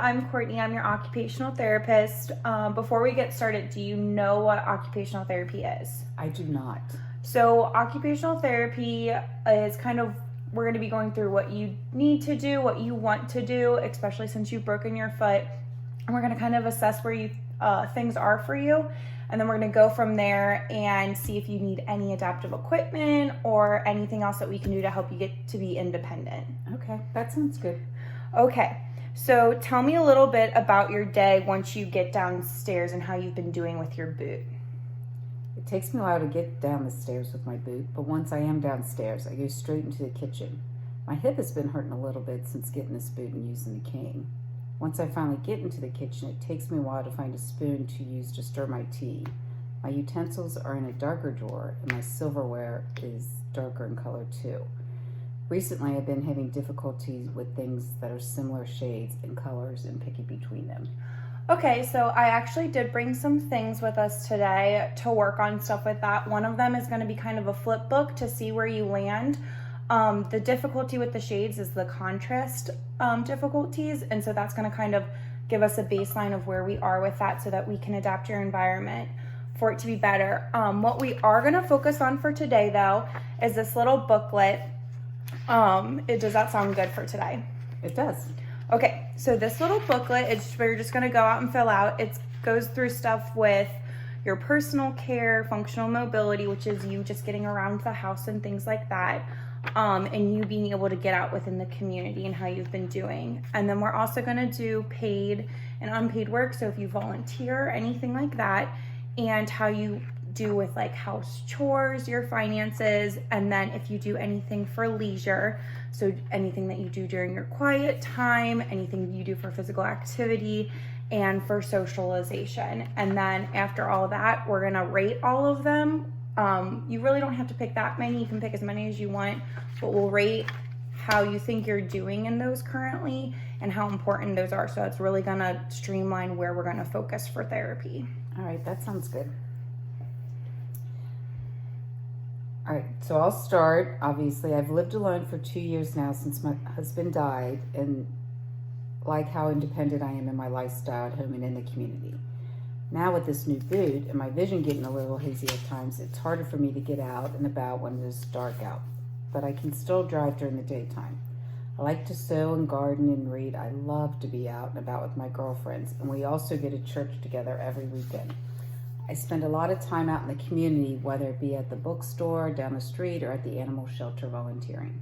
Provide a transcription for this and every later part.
I'm Courtney. I'm your occupational therapist. Before we get started, do you know what occupational therapy is? I do not. So, occupational therapy is we're going to be going through what you need to do, what you want to do, especially since you've broken your foot. And we're going to kind of assess where things are for you. And then we're going to go from there and see if you need any adaptive equipment or anything else that we can do to help you get to be independent. Okay, that sounds good. Okay, so tell me a little bit about your day once you get downstairs and how you've been doing with your boot. It takes me a while to get down the stairs with my boot, but once I am downstairs, I go straight into the kitchen. My hip has been hurting a little bit since getting this boot and using the cane. Once I finally get into the kitchen, it takes me a while to find a spoon to use to stir my tea. My utensils are in a darker drawer, and my silverware is darker in color too. Recently, I've been having difficulties with things that are similar shades and colors and picking between them. Okay, so I actually did bring some things with us today to work on stuff with that. One of them is going to be kind of a flip book to see where you land. The difficulty with the shades is the contrast difficulties, and so that's going to kind of give us a baseline of where we are with that so that we can adapt your environment for it to be better. What we are going to focus on for today, though, is this little booklet. Does that sound good for today? It does. Okay, so this little booklet, we're just going to go out and fill out. It goes through stuff with your personal care, functional mobility, which is you just getting around the house and things like that, and you being able to get out within the community and how you've been doing. And then we're also going to do paid and unpaid work, so if you volunteer, anything like that, and how you do with like house chores, your finances, and then if you do anything for leisure, so anything that you do during your quiet time, anything you do for physical activity and for socialization. And then after all that, we're gonna rate all of them. You really don't have to pick that many, you can pick as many as you want, but we'll rate how you think you're doing in those currently and how important those are. So it's really gonna streamline where we're gonna focus for therapy. All right, that sounds good. All right, so I'll start. Obviously, I've lived alone for 2 years now since my husband died, and like how independent I am in my lifestyle at home and in the community. Now with this new boot and my vision getting a little hazy at times, it's harder for me to get out and about when it is dark out, but I can still drive during the daytime. I like to sew and garden and read. I love to be out and about with my girlfriends, and we also go to church together every weekend. I spend a lot of time out in the community, whether it be at the bookstore, down the street, or at the animal shelter volunteering.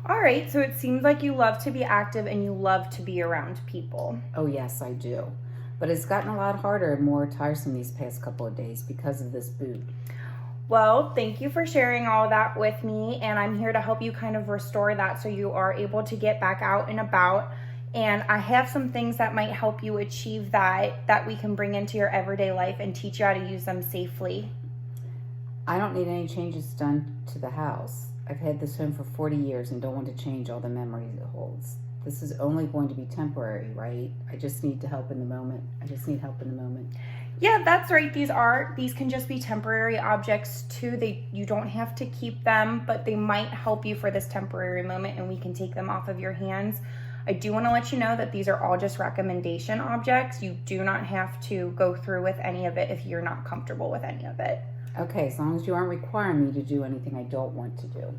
All right, so it seems like you love to be active and you love to be around people. Oh yes, I do. But it's gotten a lot harder and more tiresome these past couple of days because of this boot. Well, thank you for sharing all that with me, and I'm here to help you kind of restore that so you are able to get back out and about. And I have some things that might help you achieve that we can bring into your everyday life and teach you how to use them safely. I don't need any changes done to the house. I've had this home for 40 years and don't want to change all the memories it holds. This is only going to be temporary, right? I just need help in the moment. Yeah, that's right. These can just be temporary objects too. You don't have to keep them, but they might help you for this temporary moment and we can take them off of your hands. I do want to let you know that these are all just recommendation objects. You do not have to go through with any of it if you're not comfortable with any of it. Okay, as long as you aren't requiring me to do anything I don't want to do.